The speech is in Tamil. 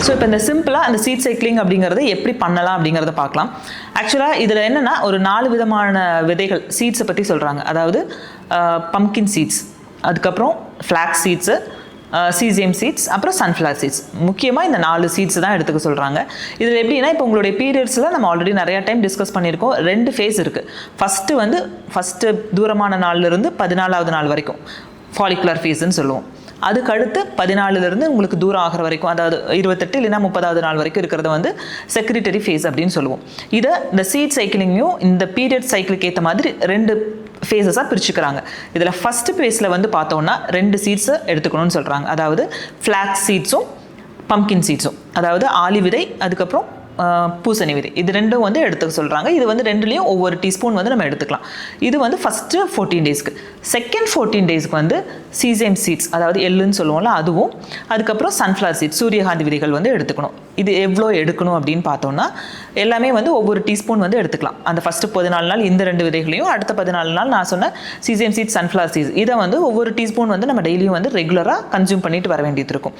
ஸோ இப்போ இந்த சிம்பிளாக அந்த சீட் சைக்கிளிங் அப்படிங்கிறத எப்படி பண்ணலாம் அப்படிங்கிறத பார்க்கலாம். ஆக்சுவலாக இதில் என்னென்னா ஒரு 4 விதமான விதைகள் சீட்ஸை பற்றி சொல்கிறாங்க. அதாவது பம்கின் சீட்ஸ், அதுக்கப்புறம் ஃப்ளாக்ஸ் சீட்ஸு, சீசியம் சீட்ஸ், அப்புறம் சன்ஃப்ளவர் சீட்ஸ். முக்கியமாக இந்த 4 சீட்ஸ் தான் எடுத்துக்க சொல்கிறாங்க. இதில் எப்படின்னா இப்போ உங்களுடைய பீரியட்ஸில் நம்ம ஆல்ரெடி நிறையா டைம் டிஸ்கஸ் பண்ணியிருக்கோம். 2 ஃபேஸ் இருக்குது. ஃபஸ்ட்டு தூரமான நாள்லேருந்து 14வது நாள் வரைக்கும் ஃபாலிகுலர் ஃபேஸ்ன்னு சொல்லுவோம். அதுக்கு அடுத்து 14லேருந்து உங்களுக்கு தூரம் ஆகிற வரைக்கும், அதாவது 28 இல்லைன்னா 30வது நாள் வரைக்கும் இருக்கிறத வந்து செக்ரிட்டரி ஃபேஸ் அப்படின்னு சொல்லுவோம். இதை இந்த சீட் சைக்கிளிங்கையும் இந்த பீரியட் சைக்கிளுக்கு ஏற்ற மாதிரி 2 ஃபேஸஸாக பிரிச்சுக்கிறாங்க. இதில் ஃபஸ்ட்டு ஃபேஸில் வந்து பார்த்தோன்னா 2 சீட்ஸை எடுத்துக்கணும்னு சொல்கிறாங்க. அதாவது ஃப்ளாக்ஸ் சீட்ஸும் பம்கின் சீட்ஸும், அதாவது ஆளி விதை அதுக்கப்புறம் பூசணி விதை, இது 2ம் வந்து எடுத்துக்க சொல்கிறாங்க. இது வந்து 2லேயும் ஒவ்வொரு டீஸ்பூன் வந்து நம்ம எடுத்துக்கலாம். இது வந்து ஃபஸ்ட்டு 14 டேஸ்க்கு. செகண்ட் 14 டேஸ்க்கு வந்து சீசேம் சீட்ஸ், அதாவது எள்ளுன்னு சொல்லுவோம்ல, அதுவும் அதுக்கப்புறம் சன்ஃப்ளவர் சீட்ஸ், சூரியகாந்தி விதைகள் வந்து எடுத்துக்கணும். இது எவ்வளோ எடுக்கணும் அப்படின்னு பார்த்தோம்னா எல்லாமே வந்து ஒவ்வொரு டீஸ்பூன் வந்து எடுத்துக்கலாம். அந்த ஃபஸ்ட்டு 14 நாள் இந்த 2 விதைகளையும், அடுத்த 14 நாள் நான் சொன்ன சீசேம் சீட்ஸ், சன்ஃப்ளவர் சீட்ஸ், இதை வந்து ஒவ்வொரு டீஸ்பூன் வந்து நம்ம டெய்லியும் வந்து ரெகுலராக கன்சியூம் பண்ணிட்டு வர வேண்டியது இருக்கும்.